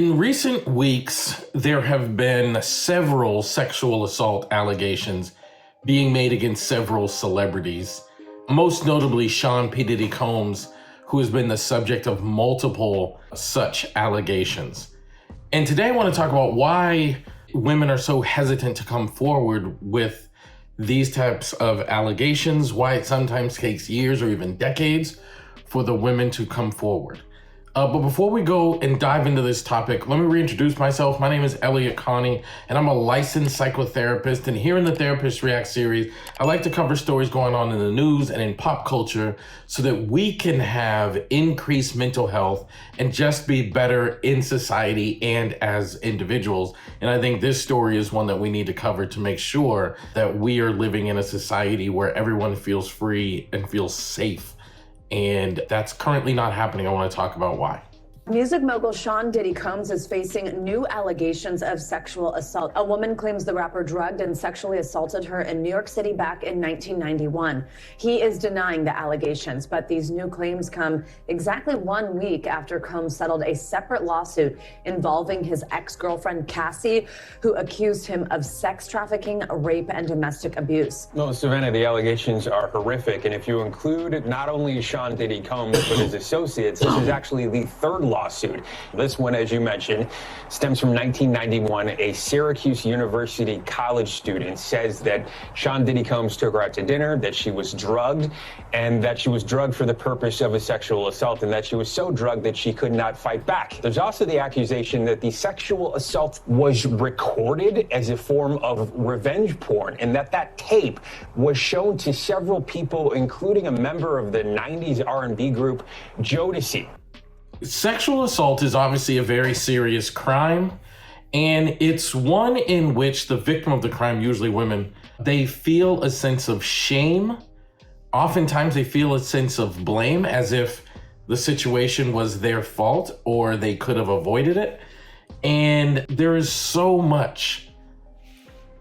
In recent weeks, there have been several sexual assault allegations being made against several celebrities, most notably Sean P. Diddy Combs, who has been the subject of multiple such allegations. And today I want to talk about why women are so hesitant to come forward with these types of allegations, why it sometimes takes years or even decades for the women to come forward. But before we go and dive into this topic, let me reintroduce myself. My name is Elliott Connie, and I'm a licensed psychotherapist. And here in the Therapist React series, I like to cover stories going on in the news and in pop culture so that we can have increased mental health and just be better in society and as individuals. And I think this story is one that we need to cover to make sure that we are living in a society where everyone feels free and feels safe. And that's currently not happening. I want to talk about why. Music mogul Sean Diddy Combs is facing new allegations of sexual assault. A woman claims the rapper drugged and sexually assaulted her in New York City back in 1991. He is denying the allegations, but these new claims come exactly 1 week after Combs settled a separate lawsuit involving his ex-girlfriend Cassie, who accused him of sex trafficking, rape, and domestic abuse. Well, Savannah, the allegations are horrific, and if you include not only Sean Diddy Combs but his associates, this is actually the third lawsuit. This one, as you mentioned, stems from 1991. A Syracuse University college student says that Sean Diddy Combs took her out to dinner, that she was drugged, and that she was drugged for the purpose of a sexual assault, and that she was so drugged that she could not fight back. There's also the accusation that the sexual assault was recorded as a form of revenge porn, and that tape was shown to several people, including a member of the 90s R&B group Jodeci. Sexual assault is obviously a very serious crime, and it's one in which the victim of the crime, usually women, they feel a sense of shame. Oftentimes they feel a sense of blame, as if the situation was their fault or they could have avoided it. And there is so much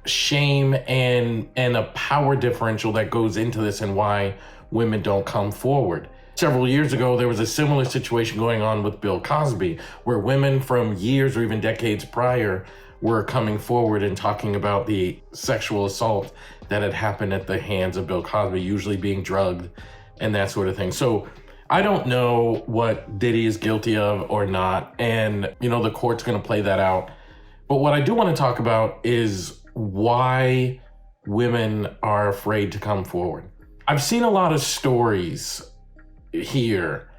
shame and a power differential that goes into this and why women don't come forward. Several years ago, there was a similar situation going on with Bill Cosby, where women from years or even decades prior were coming forward and talking about the sexual assault that had happened at the hands of Bill Cosby, usually being drugged and that sort of thing. So I don't know what Diddy is guilty of or not, and the court's going to play that out. But what I do want to talk about is why women are afraid to come forward. I've seen a lot of stories here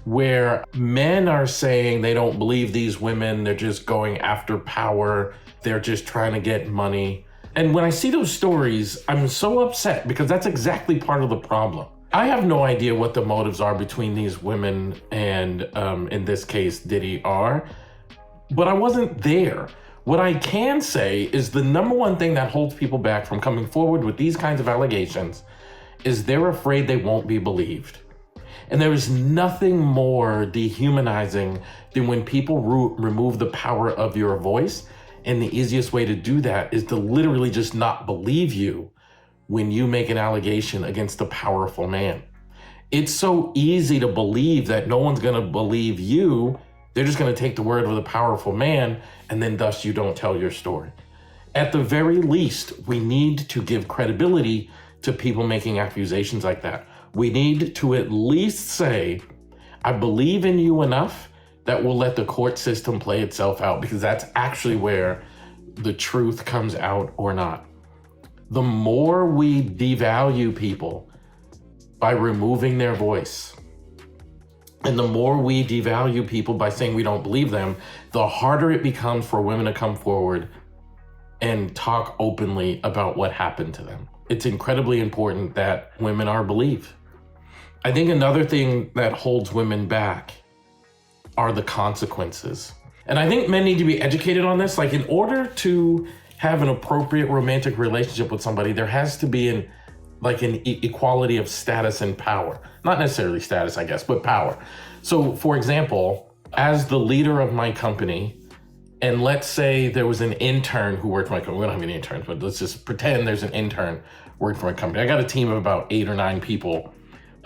where men are saying they don't believe these women, they're just going after power, they're just trying to get money. And when I see those stories, I'm so upset because that's exactly part of the problem. I have no idea what the motives are between these women and, in this case, Diddy are, but I wasn't there. What I can say is the number one thing that holds people back from coming forward with these kinds of allegations is they're afraid they won't be believed. And there is nothing more dehumanizing than when people remove the power of your voice. And the easiest way to do that is to literally just not believe you when you make an allegation against a powerful man. It's so easy to believe that no one's going to believe you. They're just going to take the word of the powerful man, and then thus you don't tell your story. At the very least, we need to give credibility to people making accusations like that. We need to at least say, I believe in you enough that we'll let the court system play itself out, because that's actually where the truth comes out or not. The more we devalue people by removing their voice, and the more we devalue people by saying we don't believe them, the harder it becomes for women to come forward and talk openly about what happened to them. It's incredibly important that women are believed. I think another thing that holds women back are the consequences. And I think men need to be educated on this. Like, in order to have an appropriate romantic relationship with somebody, there has to be an equality of status and power. Not necessarily status, I guess, but power. So, for example, as the leader of my company, and let's say there was an intern who worked for my company. We don't have any interns, but let's just pretend there's an intern working for my company. I got a team of about 8 or 9 people,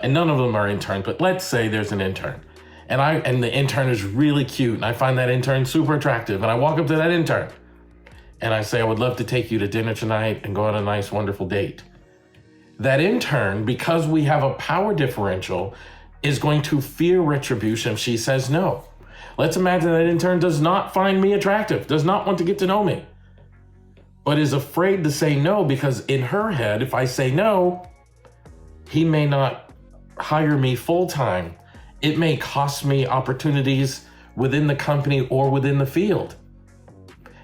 and none of them are interns, but let's say there's an intern. And the intern is really cute, and I find that intern super attractive. And I walk up to that intern and I say, I would love to take you to dinner tonight and go on a nice, wonderful date. That intern, because we have a power differential, is going to fear retribution if she says no. Let's imagine that intern does not find me attractive, does not want to get to know me, but is afraid to say no because in her head, if I say no, he may not hire me full-time. It may cost me opportunities within the company or within the field.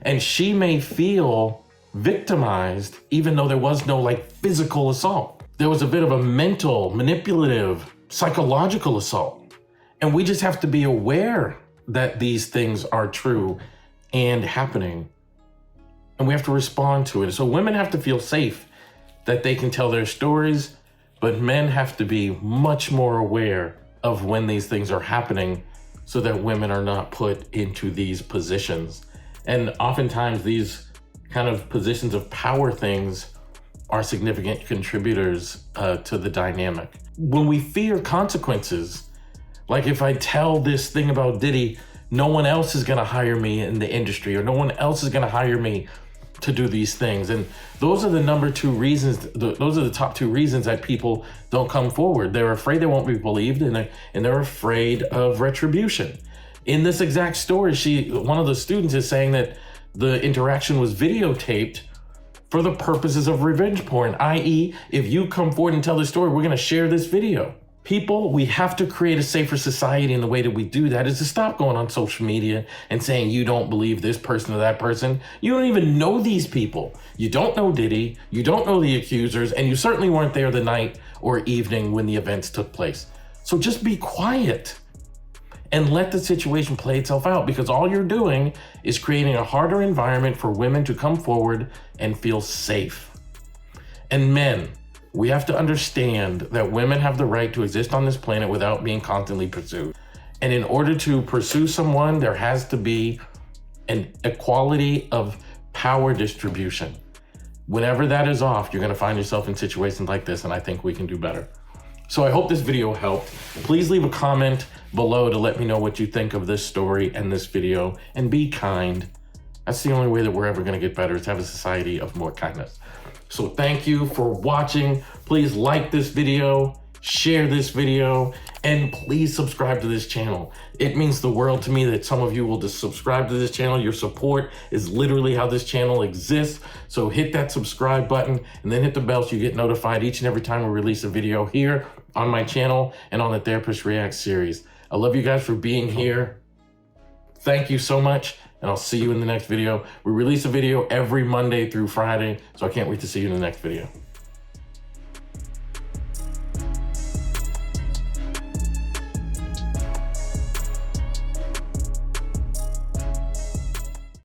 And she may feel victimized even though there was no physical assault. There was a bit of a mental, manipulative, psychological assault. And we just have to be aware that these things are true and happening. And we have to respond to it. So women have to feel safe that they can tell their stories, but men have to be much more aware of when these things are happening so that women are not put into these positions. And oftentimes these kind of positions of power things are significant contributors to the dynamic. When we fear consequences, like if I tell this thing about Diddy, no one else is gonna hire me in the industry, or no one else is gonna hire me to do these things. And those are the those are the top two reasons that people don't come forward. They're afraid they won't be believed, and they're afraid of retribution. In this exact story, one of the students is saying that the interaction was videotaped for the purposes of revenge porn, i.e., if you come forward and tell the story, we're gonna share this video. People, we have to create a safer society, and the way that we do that is to stop going on social media and saying you don't believe this person or that person. You don't even know these people. You don't know Diddy, you don't know the accusers, and you certainly weren't there the night or evening when the events took place. So just be quiet and let the situation play itself out, because all you're doing is creating a harder environment for women to come forward and feel safe. And men, we have to understand that women have the right to exist on this planet without being constantly pursued. And in order to pursue someone, there has to be an equality of power distribution. Whenever that is off, you're gonna find yourself in situations like this, and I think we can do better. So I hope this video helped. Please leave a comment below to let me know what you think of this story and this video, and be kind. That's the only way that we're ever gonna get better, is to have a society of more kindness. So thank you for watching. Please like this video, share this video, and please subscribe to this channel. It means the world to me that some of you will just subscribe to this channel. Your support is literally how this channel exists. So hit that subscribe button and then hit the bell so you get notified each and every time we release a video here on my channel and on the Therapist Reacts series. I love you guys for being here. Thank you so much, and I'll see you in the next video. We release a video every Monday through Friday, so I can't wait to see you in the next video.